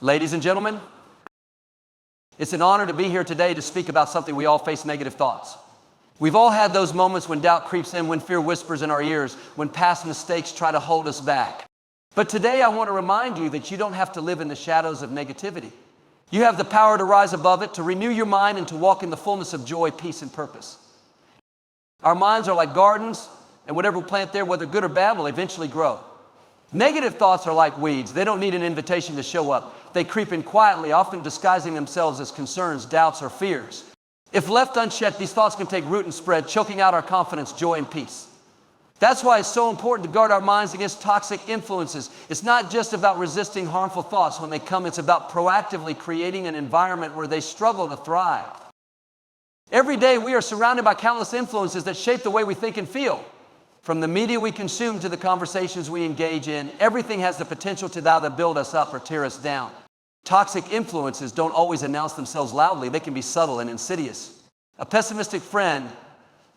Ladies and gentlemen, it's an honor to be here today to speak about something we all face: negative thoughts. We've all had those moments when doubt creeps in, when fear whispers in our ears, when past mistakes try to hold us back. But today I want to remind you that you don't have to live in the shadows of negativity. You have the power to rise above it, to renew your mind, and to walk in the fullness of joy, peace, and purpose. Our minds are like gardens, and whatever we plant there, whether good or bad, will eventually grow. Negative thoughts are like weeds. They don't need an invitation to show up. They creep in quietly, often disguising themselves as concerns, doubts, or fears. If left unchecked, these thoughts can take root and spread, choking out our confidence, joy, and peace. That's why it's so important to guard our minds against toxic influences. It's not just about resisting harmful thoughts when they come. It's about proactively creating an environment where they struggle to thrive. Every day we are surrounded by countless influences that shape the way we think and feel. From the media we consume to the conversations we engage in, everything has the potential to either build us up or tear us down. Toxic influences don't always announce themselves loudly. They can be subtle and insidious. A pessimistic friend,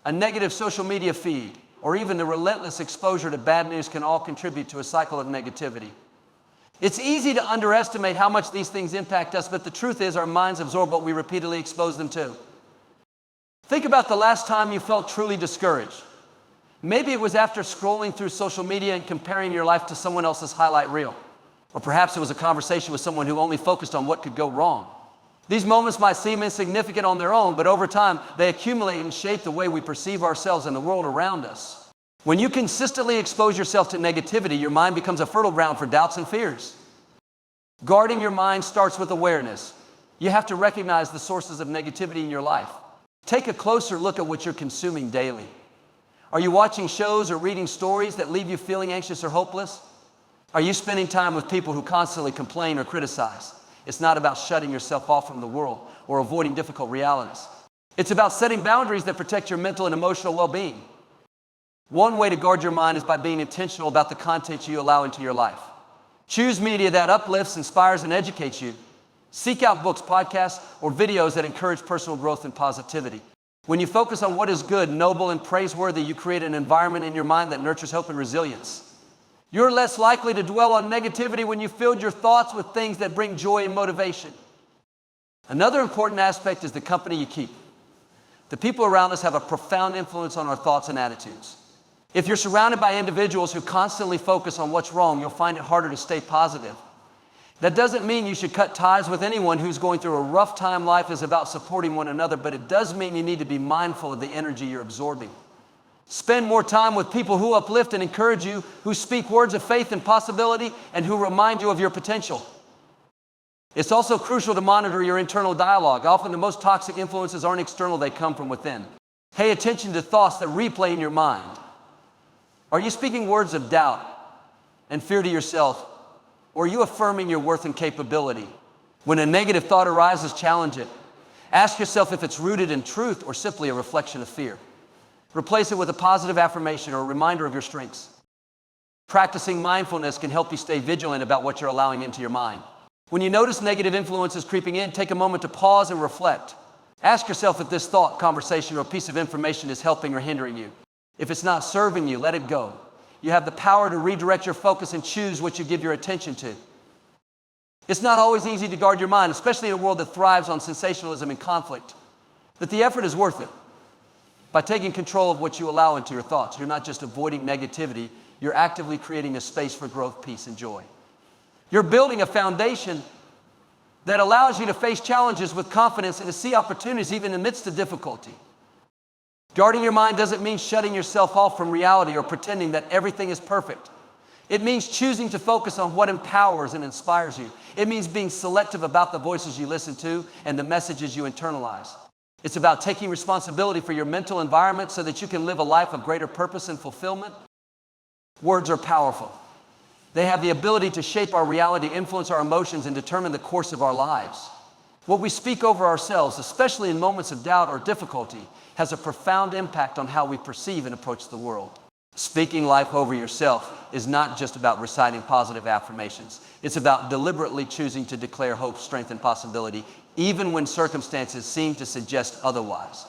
a negative social media feed, or even the relentless exposure to bad news can all contribute to a cycle of negativity. It's easy to underestimate how much these things impact us, but the truth is our minds absorb what we repeatedly expose them to. Think about the last time you felt truly discouraged. Maybe it was after scrolling through social media and comparing your life to someone else's highlight reel. Or perhaps it was a conversation with someone who only focused on what could go wrong. These moments might seem insignificant on their own, but over time, they accumulate and shape the way we perceive ourselves and the world around us. When you consistently expose yourself to negativity, your mind becomes a fertile ground for doubts and fears. Guarding your mind starts with awareness. You have to recognize the sources of negativity in your life. Take a closer look at what you're consuming daily. Are you watching shows or reading stories that leave you feeling anxious or hopeless? Are you spending time with people who constantly complain or criticize? It's not about shutting yourself off from the world or avoiding difficult realities. It's about setting boundaries that protect your mental and emotional well-being. One way to guard your mind is by being intentional about the content you allow into your life. Choose media that uplifts, inspires, and educates you. Seek out books, podcasts, or videos that encourage personal growth and positivity. When you focus on what is good, noble, and praiseworthy, you create an environment in your mind that nurtures hope and resilience. You're less likely to dwell on negativity when you filled your thoughts with things that bring joy and motivation. Another important aspect is the company you keep. The people around us have a profound influence on our thoughts and attitudes. If you're surrounded by individuals who constantly focus on what's wrong, you'll find it harder to stay positive. That doesn't mean you should cut ties with anyone who's going through a rough time. Life is about supporting one another, but it does mean you need to be mindful of the energy you're absorbing. Spend more time with people who uplift and encourage you, who speak words of faith and possibility, and who remind you of your potential. It's also crucial to monitor your internal dialogue. Often the most toxic influences aren't external, they come from within. Pay attention to thoughts that replay in your mind. Are you speaking words of doubt and fear to yourself, or are you affirming your worth and capability? When a negative thought arises, challenge it. Ask yourself if it's rooted in truth or simply a reflection of fear. Replace it with a positive affirmation or a reminder of your strengths. Practicing mindfulness can help you stay vigilant about what you're allowing into your mind. When you notice negative influences creeping in, take a moment to pause and reflect. Ask yourself if this thought, conversation, or piece of information is helping or hindering you. If it's not serving you, let it go. You have the power to redirect your focus and choose what you give your attention to. It's not always easy to guard your mind, especially in a world that thrives on sensationalism and conflict. But the effort is worth it. By taking control of what you allow into your thoughts, you're not just avoiding negativity, you're actively creating a space for growth, peace, and joy. You're building a foundation that allows you to face challenges with confidence and to see opportunities even in the midst of difficulty. Guarding your mind doesn't mean shutting yourself off from reality or pretending that everything is perfect. It means choosing to focus on what empowers and inspires you. It means being selective about the voices you listen to and the messages you internalize. It's about taking responsibility for your mental environment so that you can live a life of greater purpose and fulfillment. Words are powerful. They have the ability to shape our reality, influence our emotions, and determine the course of our lives. What we speak over ourselves, especially in moments of doubt or difficulty, has a profound impact on how we perceive and approach the world. Speaking life over yourself is not just about reciting positive affirmations. It's about deliberately choosing to declare hope, strength, and possibility, even when circumstances seem to suggest otherwise.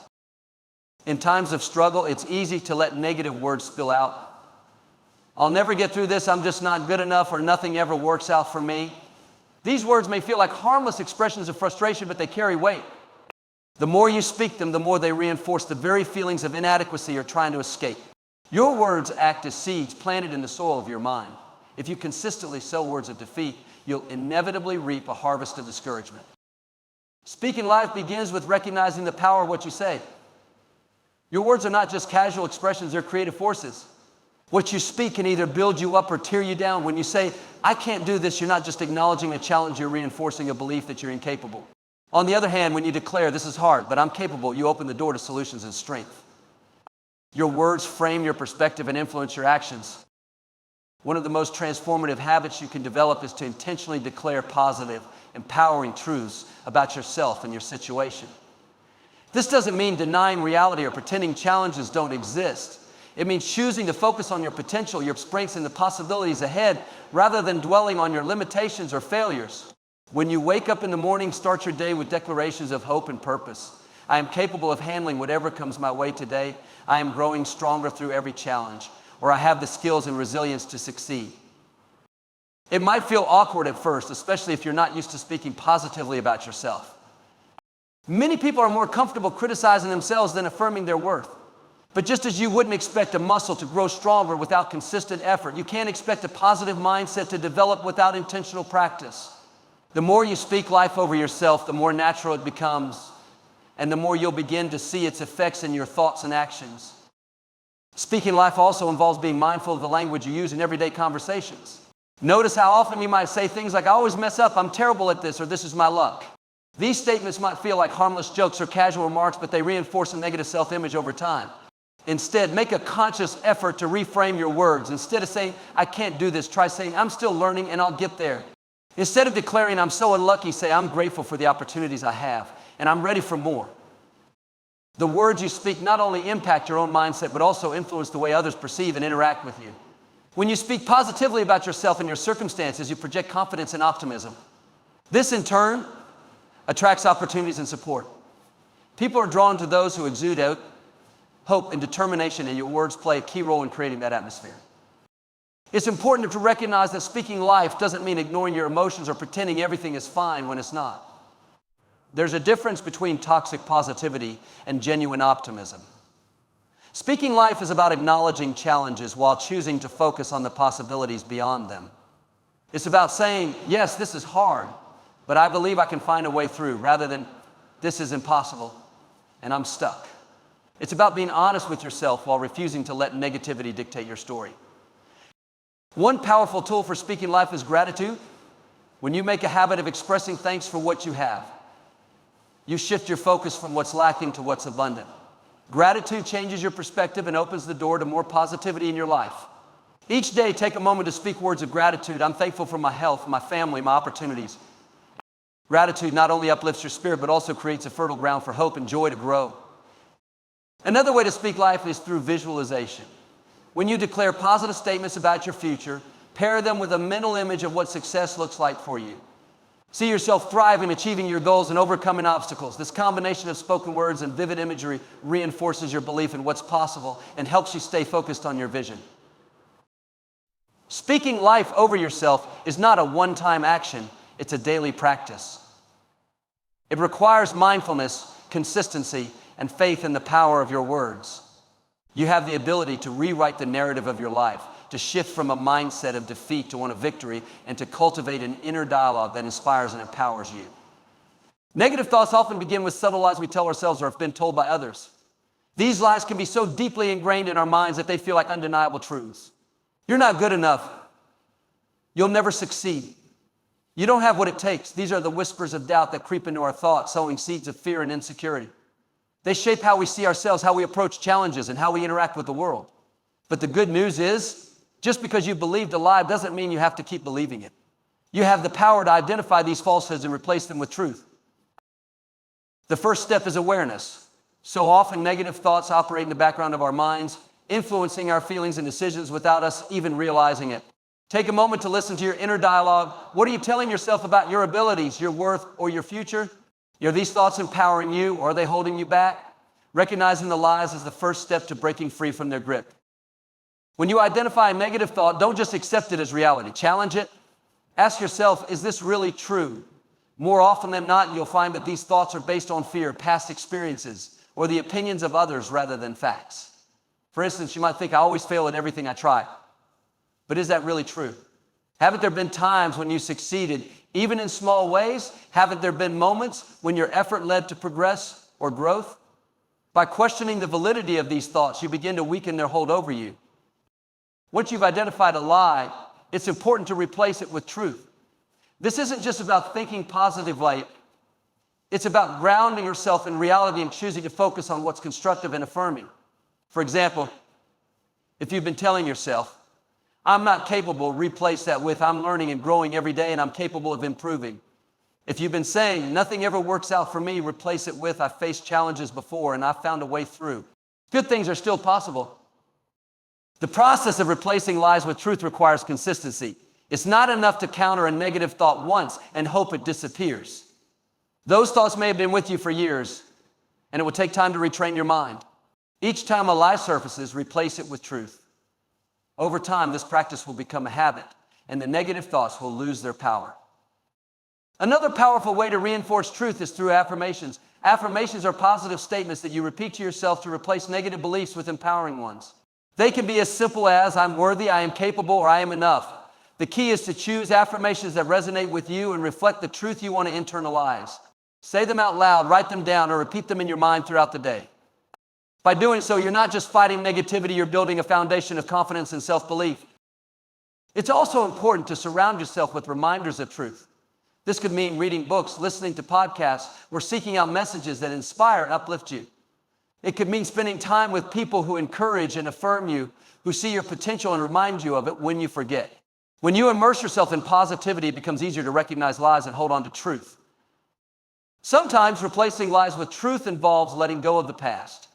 In times of struggle, it's easy to let negative words spill out. I'll never get through this, I'm just not good enough, or nothing ever works out for me. These words may feel like harmless expressions of frustration, but they carry weight. The more you speak them, the more they reinforce the very feelings of inadequacy you're trying to escape. Your words act as seeds planted in the soil of your mind. If you consistently sow words of defeat, you'll inevitably reap a harvest of discouragement. Speaking life begins with recognizing the power of what you say. Your words are not just casual expressions, they're creative forces. What you speak can either build you up or tear you down. When you say, I can't do this, you're not just acknowledging a challenge, you're reinforcing a belief that you're incapable. On the other hand, when you declare, this is hard, but I'm capable, you open the door to solutions and strength. Your words frame your perspective and influence your actions. One of the most transformative habits you can develop is to intentionally declare positive, empowering truths about yourself and your situation. This doesn't mean denying reality or pretending challenges don't exist. It means choosing to focus on your potential, your strengths, and the possibilities ahead, rather than dwelling on your limitations or failures. When you wake up in the morning, start your day with declarations of hope and purpose. I am capable of handling whatever comes my way today. I am growing stronger through every challenge. Or I have the skills and resilience to succeed. It might feel awkward at first, especially if you're not used to speaking positively about yourself. Many people are more comfortable criticizing themselves than affirming their worth. But just as you wouldn't expect a muscle to grow stronger without consistent effort, you can't expect a positive mindset to develop without intentional practice. The more you speak life over yourself, the more natural it becomes, and the more you'll begin to see its effects in your thoughts and actions. Speaking life also involves being mindful of the language you use in everyday conversations. Notice how often you might say things like, I always mess up, I'm terrible at this, or this is my luck. These statements might feel like harmless jokes or casual remarks, but they reinforce a negative self-image over time. Instead, make a conscious effort to reframe your words. Instead of saying, I can't do this, try saying, I'm still learning and I'll get there. Instead of declaring, I'm so unlucky, say, I'm grateful for the opportunities I have, and I'm ready for more. The words you speak not only impact your own mindset, but also influence the way others perceive and interact with you. When you speak positively about yourself and your circumstances, you project confidence and optimism. This, in turn, attracts opportunities and support. People are drawn to those who exude hope and determination, and your words play a key role in creating that atmosphere. It's important to recognize that speaking life doesn't mean ignoring your emotions or pretending everything is fine when it's not. There's a difference between toxic positivity and genuine optimism. Speaking life is about acknowledging challenges while choosing to focus on the possibilities beyond them. It's about saying, yes, this is hard, but I believe I can find a way through, rather than, this is impossible and I'm stuck. It's about being honest with yourself while refusing to let negativity dictate your story. One powerful tool for speaking life is gratitude. When you make a habit of expressing thanks for what you have, you shift your focus from what's lacking to what's abundant. Gratitude changes your perspective and opens the door to more positivity in your life. Each day, take a moment to speak words of gratitude. I'm thankful for my health, my family, my opportunities. Gratitude not only uplifts your spirit, but also creates a fertile ground for hope and joy to grow. Another way to speak life is through visualization. When you declare positive statements about your future, pair them with a mental image of what success looks like for you. See yourself thriving, achieving your goals, and overcoming obstacles. This combination of spoken words and vivid imagery reinforces your belief in what's possible and helps you stay focused on your vision. Speaking life over yourself is not a one-time action, it's a daily practice. It requires mindfulness, consistency, and faith in the power of your words. You have the ability to rewrite the narrative of your life, to shift from a mindset of defeat to one of victory, and to cultivate an inner dialogue that inspires and empowers you. Negative thoughts often begin with subtle lies we tell ourselves or have been told by others. These lies can be so deeply ingrained in our minds that they feel like undeniable truths. You're not good enough. You'll never succeed. You don't have what it takes. These are the whispers of doubt that creep into our thoughts, sowing seeds of fear and insecurity. They shape how we see ourselves, how we approach challenges, and how we interact with the world. But the good news is, just because you believed a lie doesn't mean you have to keep believing it. You have the power to identify these falsehoods and replace them with truth. The first step is awareness. So often negative thoughts operate in the background of our minds, influencing our feelings and decisions without us even realizing it. Take a moment to listen to your inner dialogue. What are you telling yourself about your abilities, your worth, or your future? Are these thoughts empowering you, or are they holding you back? Recognizing the lies is the first step to breaking free from their grip. When you identify a negative thought, don't just accept it as reality. Challenge it. Ask yourself, is this really true? More often than not, you'll find that these thoughts are based on fear, past experiences, or the opinions of others rather than facts. For instance, you might think, I always fail at everything I try. But is that really true? Haven't there been times when you succeeded, even in small ways? Haven't there been moments when your effort led to progress or growth? By questioning the validity of these thoughts, you begin to weaken their hold over you. Once you've identified a lie, it's important to replace it with truth. This isn't just about thinking positively. It's about grounding yourself in reality and choosing to focus on what's constructive and affirming. For example, if you've been telling yourself, I'm not capable, replace that with, I'm learning and growing every day and I'm capable of improving. If you've been saying, nothing ever works out for me, replace it with, I've faced challenges before and I've found a way through. Good things are still possible. The process of replacing lies with truth requires consistency. It's not enough to counter a negative thought once and hope it disappears. Those thoughts may have been with you for years, and it will take time to retrain your mind. Each time a lie surfaces, replace it with truth. Over time, this practice will become a habit, and the negative thoughts will lose their power. Another powerful way to reinforce truth is through affirmations. Affirmations are positive statements that you repeat to yourself to replace negative beliefs with empowering ones. They can be as simple as, I'm worthy, I am capable, or I am enough. The key is to choose affirmations that resonate with you and reflect the truth you want to internalize. Say them out loud, write them down, or repeat them in your mind throughout the day. By doing so, you're not just fighting negativity, you're building a foundation of confidence and self-belief. It's also important to surround yourself with reminders of truth. This could mean reading books, listening to podcasts, or seeking out messages that inspire and uplift you. It could mean spending time with people who encourage and affirm you, who see your potential and remind you of it when you forget. When you immerse yourself in positivity, it becomes easier to recognize lies and hold on to truth. Sometimes replacing lies with truth involves letting go of the past.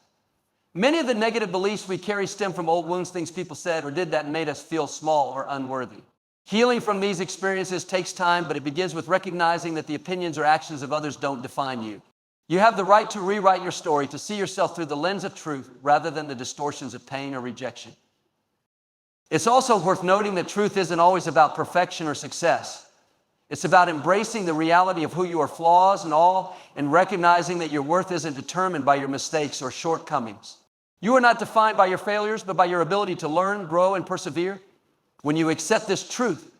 Many of the negative beliefs we carry stem from old wounds, things people said or did that made us feel small or unworthy. Healing from these experiences takes time, but it begins with recognizing that the opinions or actions of others don't define you. You have the right to rewrite your story, to see yourself through the lens of truth rather than the distortions of pain or rejection. It's also worth noting that truth isn't always about perfection or success. It's about embracing the reality of who you are, flaws and all, and recognizing that your worth isn't determined by your mistakes or shortcomings. You are not defined by your failures, but by your ability to learn, grow, and persevere. When you accept this truth,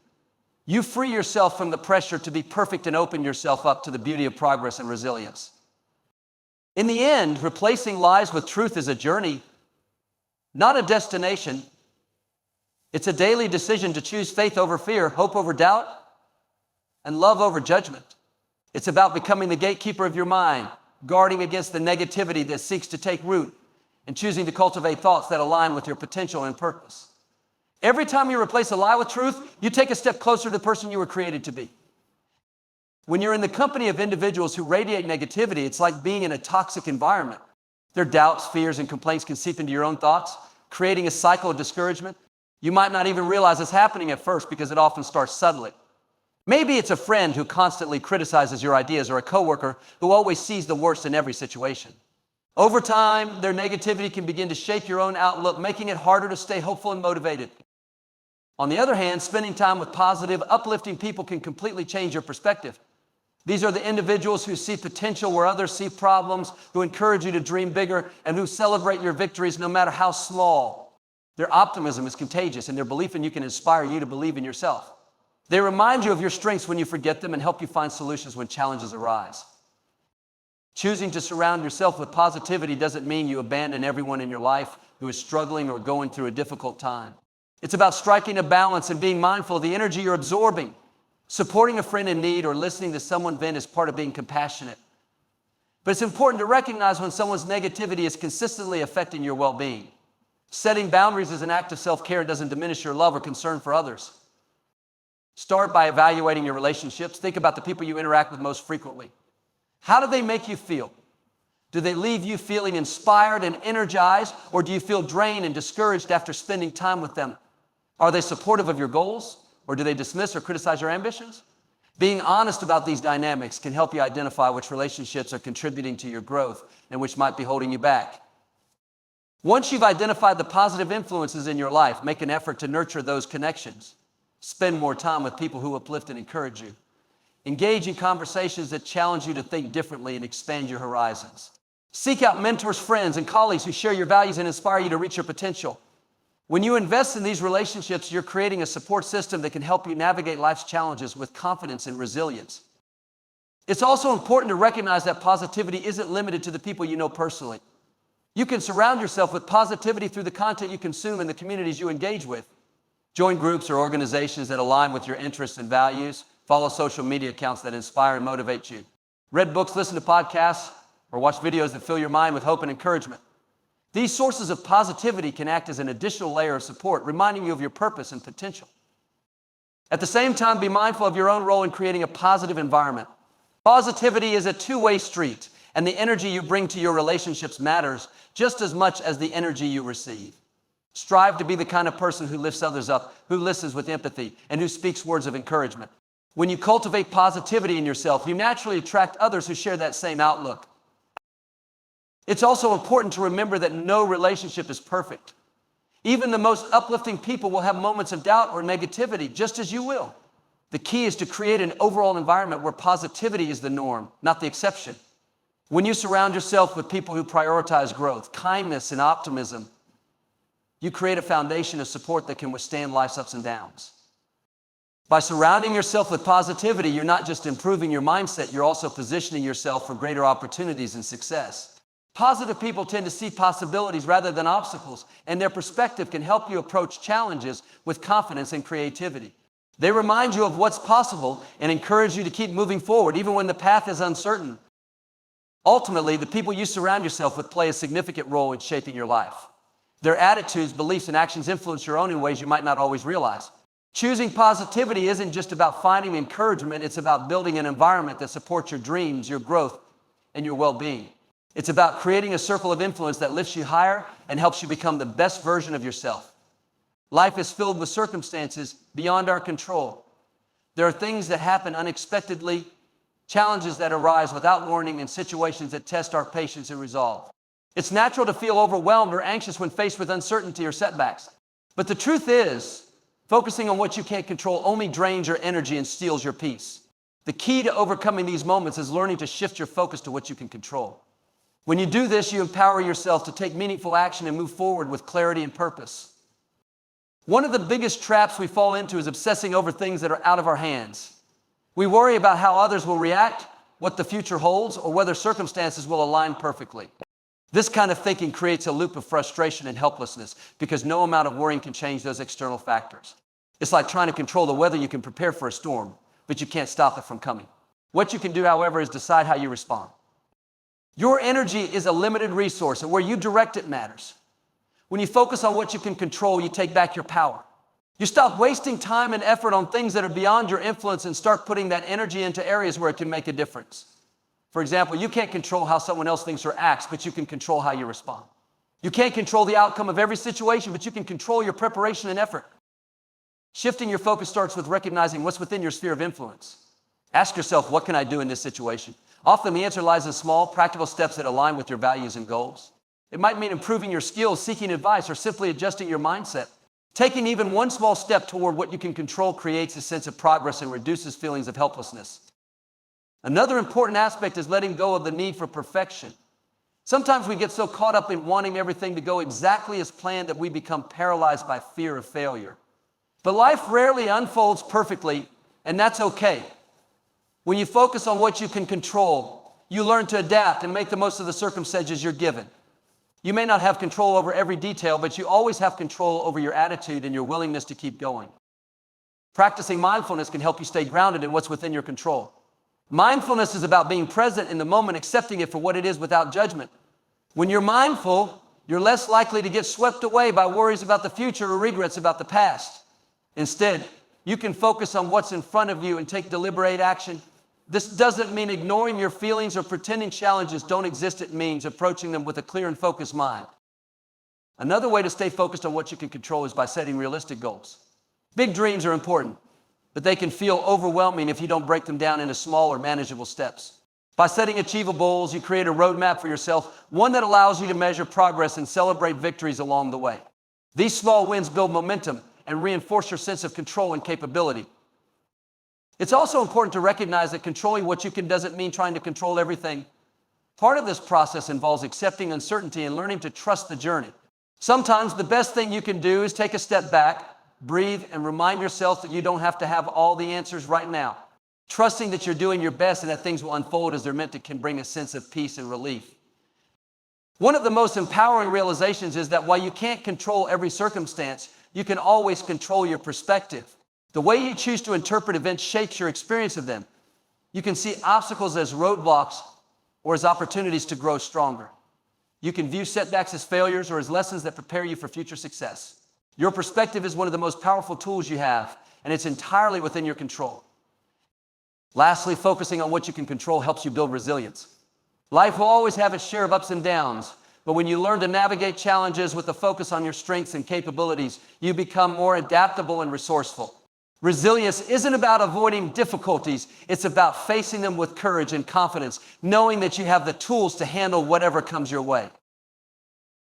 you free yourself from the pressure to be perfect and open yourself up to the beauty of progress and resilience. In the end, replacing lies with truth is a journey, not a destination. It's a daily decision to choose faith over fear, hope over doubt, and love over judgment. It's about becoming the gatekeeper of your mind, guarding against the negativity that seeks to take root, and choosing to cultivate thoughts that align with your potential and purpose. Every time you replace a lie with truth, you take a step closer to the person you were created to be. When you're in the company of individuals who radiate negativity, it's like being in a toxic environment. Their doubts, fears, and complaints can seep into your own thoughts, creating a cycle of discouragement. You might not even realize it's happening at first because it often starts subtly. Maybe it's a friend who constantly criticizes your ideas or a coworker who always sees the worst in every situation. Over time, their negativity can begin to shape your own outlook, making it harder to stay hopeful and motivated. On the other hand, spending time with positive, uplifting people can completely change your perspective. These are the individuals who see potential where others see problems, who encourage you to dream bigger, and who celebrate your victories no matter how small. Their optimism is contagious, and their belief in you can inspire you to believe in yourself. They remind you of your strengths when you forget them and help you find solutions when challenges arise. Choosing to surround yourself with positivity doesn't mean you abandon everyone in your life who is struggling or going through a difficult time. It's about striking a balance and being mindful of the energy you're absorbing. Supporting a friend in need or listening to someone vent is part of being compassionate. But it's important to recognize when someone's negativity is consistently affecting your well-being. Setting boundaries is an act of self-care and doesn't diminish your love or concern for others. Start by evaluating your relationships. Think about the people you interact with most frequently. How do they make you feel? Do they leave you feeling inspired and energized, or do you feel drained and discouraged after spending time with them? Are they supportive of your goals? Or do they dismiss or criticize your ambitions? Being honest about these dynamics can help you identify which relationships are contributing to your growth and which might be holding you back. Once you've identified the positive influences in your life, make an effort to nurture those connections. Spend more time with people who uplift and encourage you. Engage in conversations that challenge you to think differently and expand your horizons. Seek out mentors, friends, and colleagues who share your values and inspire you to reach your potential. When you invest in these relationships, you're creating a support system that can help you navigate life's challenges with confidence and resilience. It's also important to recognize that positivity isn't limited to the people you know personally. You can surround yourself with positivity through the content you consume and the communities you engage with. Join groups or organizations that align with your interests and values. Follow social media accounts that inspire and motivate you. Read books, listen to podcasts, or watch videos that fill your mind with hope and encouragement. These sources of positivity can act as an additional layer of support, reminding you of your purpose and potential. At the same time, be mindful of your own role in creating a positive environment. Positivity is a two-way street, and the energy you bring to your relationships matters just as much as the energy you receive. Strive to be the kind of person who lifts others up, who listens with empathy, and who speaks words of encouragement. When you cultivate positivity in yourself, you naturally attract others who share that same outlook. It's also important to remember that no relationship is perfect. Even the most uplifting people will have moments of doubt or negativity, just as you will. The key is to create an overall environment where positivity is the norm, not the exception. When you surround yourself with people who prioritize growth, kindness, and optimism, you create a foundation of support that can withstand life's ups and downs. By surrounding yourself with positivity, you're not just improving your mindset, you're also positioning yourself for greater opportunities and success. Positive people tend to see possibilities rather than obstacles, and their perspective can help you approach challenges with confidence and creativity. They remind you of what's possible and encourage you to keep moving forward, even when the path is uncertain. Ultimately, the people you surround yourself with play a significant role in shaping your life. Their attitudes, beliefs, and actions influence your own in ways you might not always realize. Choosing positivity isn't just about finding encouragement, it's about building an environment that supports your dreams, your growth, and your well-being. It's about creating a circle of influence that lifts you higher and helps you become the best version of yourself. Life is filled with circumstances beyond our control. There are things that happen unexpectedly, challenges that arise without warning, and situations that test our patience and resolve. It's natural to feel overwhelmed or anxious when faced with uncertainty or setbacks. But the truth is, focusing on what you can't control only drains your energy and steals your peace. The key to overcoming these moments is learning to shift your focus to what you can control. When you do this, you empower yourself to take meaningful action and move forward with clarity and purpose. One of the biggest traps we fall into is obsessing over things that are out of our hands. We worry about how others will react, what the future holds, or whether circumstances will align perfectly. This kind of thinking creates a loop of frustration and helplessness because no amount of worrying can change those external factors. It's like trying to control the weather. You can prepare for a storm, but you can't stop it from coming. What you can do, however, is decide how you respond. Your energy is a limited resource, and where you direct it matters. When you focus on what you can control, you take back your power. You stop wasting time and effort on things that are beyond your influence and start putting that energy into areas where it can make a difference. For example, you can't control how someone else thinks or acts, but you can control how you respond. You can't control the outcome of every situation, but you can control your preparation and effort. Shifting your focus starts with recognizing what's within your sphere of influence. Ask yourself, what can I do in this situation? Often the answer lies in small, practical steps that align with your values and goals. It might mean improving your skills, seeking advice, or simply adjusting your mindset. Taking even one small step toward what you can control creates a sense of progress and reduces feelings of helplessness. Another important aspect is letting go of the need for perfection. Sometimes we get so caught up in wanting everything to go exactly as planned that we become paralyzed by fear of failure. But life rarely unfolds perfectly, and that's okay. When you focus on what you can control, you learn to adapt and make the most of the circumstances you're given. You may not have control over every detail, but you always have control over your attitude and your willingness to keep going. Practicing mindfulness can help you stay grounded in what's within your control. Mindfulness is about being present in the moment, accepting it for what it is without judgment. When you're mindful, you're less likely to get swept away by worries about the future or regrets about the past. Instead, you can focus on what's in front of you and take deliberate action. This doesn't mean ignoring your feelings or pretending challenges don't exist. It means approaching them with a clear and focused mind. Another way to stay focused on what you can control is by setting realistic goals. Big dreams are important, but they can feel overwhelming if you don't break them down into smaller, manageable steps. By setting achievable goals, you create a roadmap for yourself, one that allows you to measure progress and celebrate victories along the way. These small wins build momentum, and reinforce your sense of control and capability. It's also important to recognize that controlling what you can doesn't mean trying to control everything. Part of this process involves accepting uncertainty and learning to trust the journey. Sometimes the best thing you can do is take a step back, breathe, and remind yourself that you don't have to have all the answers right now. Trusting that you're doing your best and that things will unfold as they're meant to can bring a sense of peace and relief. One of the most empowering realizations is that while you can't control every circumstance, you can always control your perspective. The way you choose to interpret events shapes your experience of them. You can see obstacles as roadblocks or as opportunities to grow stronger. You can view setbacks as failures or as lessons that prepare you for future success. Your perspective is one of the most powerful tools you have, and it's entirely within your control. Lastly, focusing on what you can control helps you build resilience. Life will always have its share of ups and downs, but when you learn to navigate challenges with a focus on your strengths and capabilities, you become more adaptable and resourceful. Resilience isn't about avoiding difficulties, it's about facing them with courage and confidence, knowing that you have the tools to handle whatever comes your way.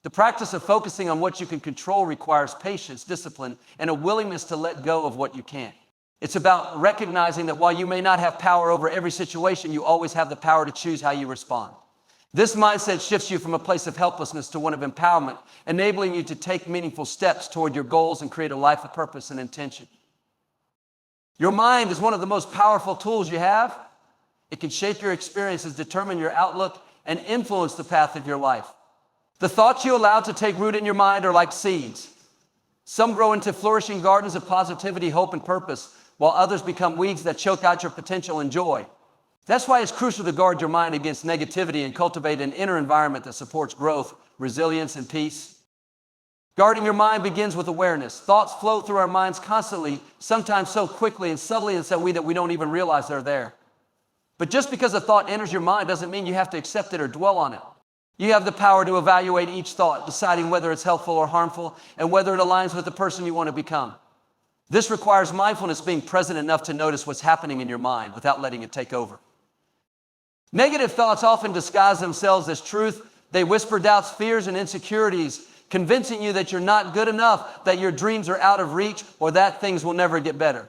The practice of focusing on what you can control requires patience, discipline, and a willingness to let go of what you can't. It's about recognizing that while you may not have power over every situation, you always have the power to choose how you respond. This mindset shifts you from a place of helplessness to one of empowerment, enabling you to take meaningful steps toward your goals and create a life of purpose and intention. Your mind is one of the most powerful tools you have. It can shape your experiences, determine your outlook, and influence the path of your life. The thoughts you allow to take root in your mind are like seeds. Some grow into flourishing gardens of positivity, hope, and purpose, while others become weeds that choke out your potential and joy. That's why it's crucial to guard your mind against negativity and cultivate an inner environment that supports growth, resilience, and peace. Guarding your mind begins with awareness. Thoughts flow through our minds constantly, sometimes so quickly and subtly in some way that we don't even realize they're there. But just because a thought enters your mind doesn't mean you have to accept it or dwell on it. You have the power to evaluate each thought, deciding whether it's helpful or harmful, and whether it aligns with the person you want to become. This requires mindfulness, being present enough to notice what's happening in your mind without letting it take over. Negative thoughts often disguise themselves as truth. They whisper doubts, fears, and insecurities, convincing you that you're not good enough, that your dreams are out of reach, or that things will never get better.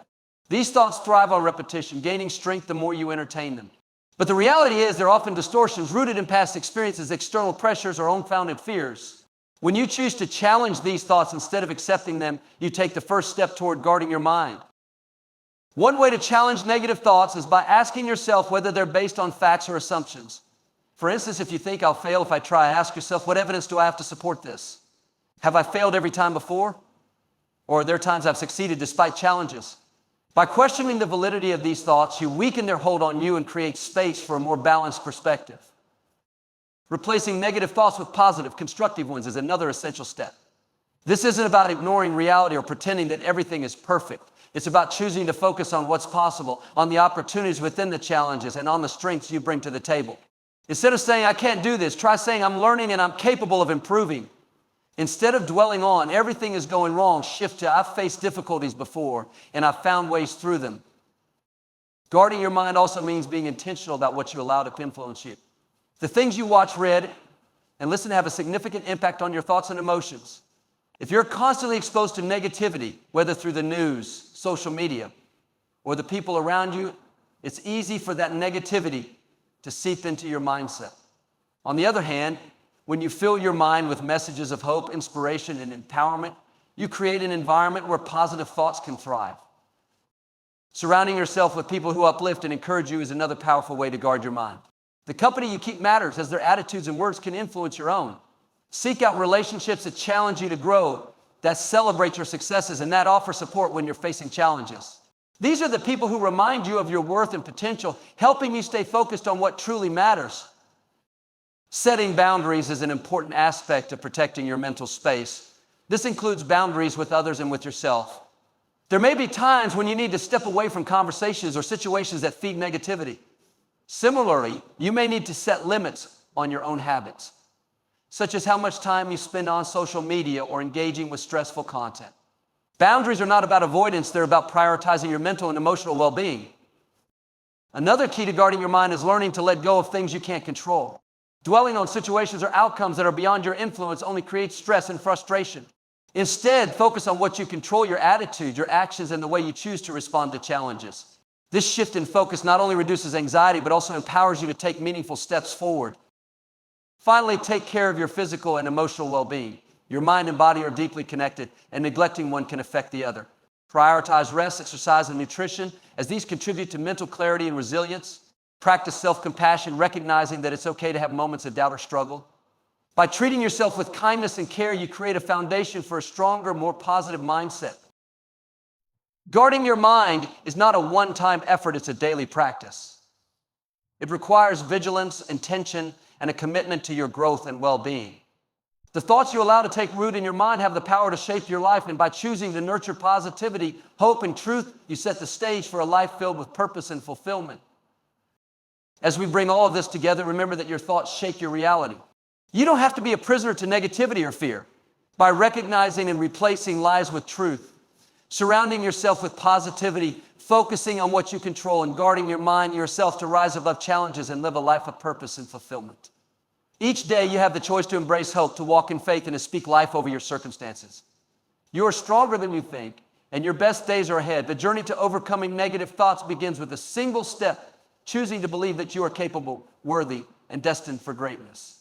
These thoughts thrive on repetition, gaining strength the more you entertain them. But the reality is they're often distortions rooted in past experiences, external pressures, or unfounded fears. When you choose to challenge these thoughts instead of accepting them, you take the first step toward guarding your mind. One way to challenge negative thoughts is by asking yourself whether they're based on facts or assumptions. For instance, if you think I'll fail if I try, ask yourself, what evidence do I have to support this? Have I failed every time before? Or are there times I've succeeded despite challenges? By questioning the validity of these thoughts, you weaken their hold on you and create space for a more balanced perspective. Replacing negative thoughts with positive, constructive ones is another essential step. This isn't about ignoring reality or pretending that everything is perfect. It's about choosing to focus on what's possible, on the opportunities within the challenges, and on the strengths you bring to the table. Instead of saying, I can't do this, try saying, I'm learning and I'm capable of improving. Instead of dwelling on, everything is going wrong, shift to, I've faced difficulties before and I've found ways through them. Guarding your mind also means being intentional about what you allow to influence you. The things you watch, read, and listen to have a significant impact on your thoughts and emotions. If you're constantly exposed to negativity, whether through the news, social media, or the people around you, it's easy for that negativity to seep into your mindset. On the other hand, when you fill your mind with messages of hope, inspiration, and empowerment, you create an environment where positive thoughts can thrive. Surrounding yourself with people who uplift and encourage you is another powerful way to guard your mind. The company you keep matters, as their attitudes and words can influence your own. Seek out relationships that challenge you to grow, that celebrate your successes, and that offer support when you're facing challenges. These are the people who remind you of your worth and potential, helping you stay focused on what truly matters. Setting boundaries is an important aspect of protecting your mental space. This includes boundaries with others and with yourself. There may be times when you need to step away from conversations or situations that feed negativity. Similarly, you may need to set limits on your own habits, such as how much time you spend on social media or engaging with stressful content. Boundaries are not about avoidance, they're about prioritizing your mental and emotional well-being. Another key to guarding your mind is learning to let go of things you can't control. Dwelling on situations or outcomes that are beyond your influence only creates stress and frustration. Instead, focus on what you control, your attitude, your actions, and the way you choose to respond to challenges. This shift in focus not only reduces anxiety, but also empowers you to take meaningful steps forward. Finally, take care of your physical and emotional well-being. Your mind and body are deeply connected, and neglecting one can affect the other. Prioritize rest, exercise, and nutrition, as these contribute to mental clarity and resilience. Practice self-compassion, recognizing that it's okay to have moments of doubt or struggle. By treating yourself with kindness and care, you create a foundation for a stronger, more positive mindset. Guarding your mind is not a one-time effort, it's a daily practice. It requires vigilance, intention, and a commitment to your growth and well-being. The thoughts you allow to take root in your mind have the power to shape your life, and by choosing to nurture positivity, hope, and truth, you set the stage for a life filled with purpose and fulfillment. As we bring all of this together, remember that your thoughts shape your reality. You don't have to be a prisoner to negativity or fear. By recognizing and replacing lies with truth, surrounding yourself with positivity, focusing on what you control, and guarding your mind, yourself to rise above challenges and live a life of purpose and fulfillment. Each day you have the choice to embrace hope, to walk in faith, and to speak life over your circumstances. You are stronger than you think, and your best days are ahead. The journey to overcoming negative thoughts begins with a single step, choosing to believe that you are capable, worthy, and destined for greatness.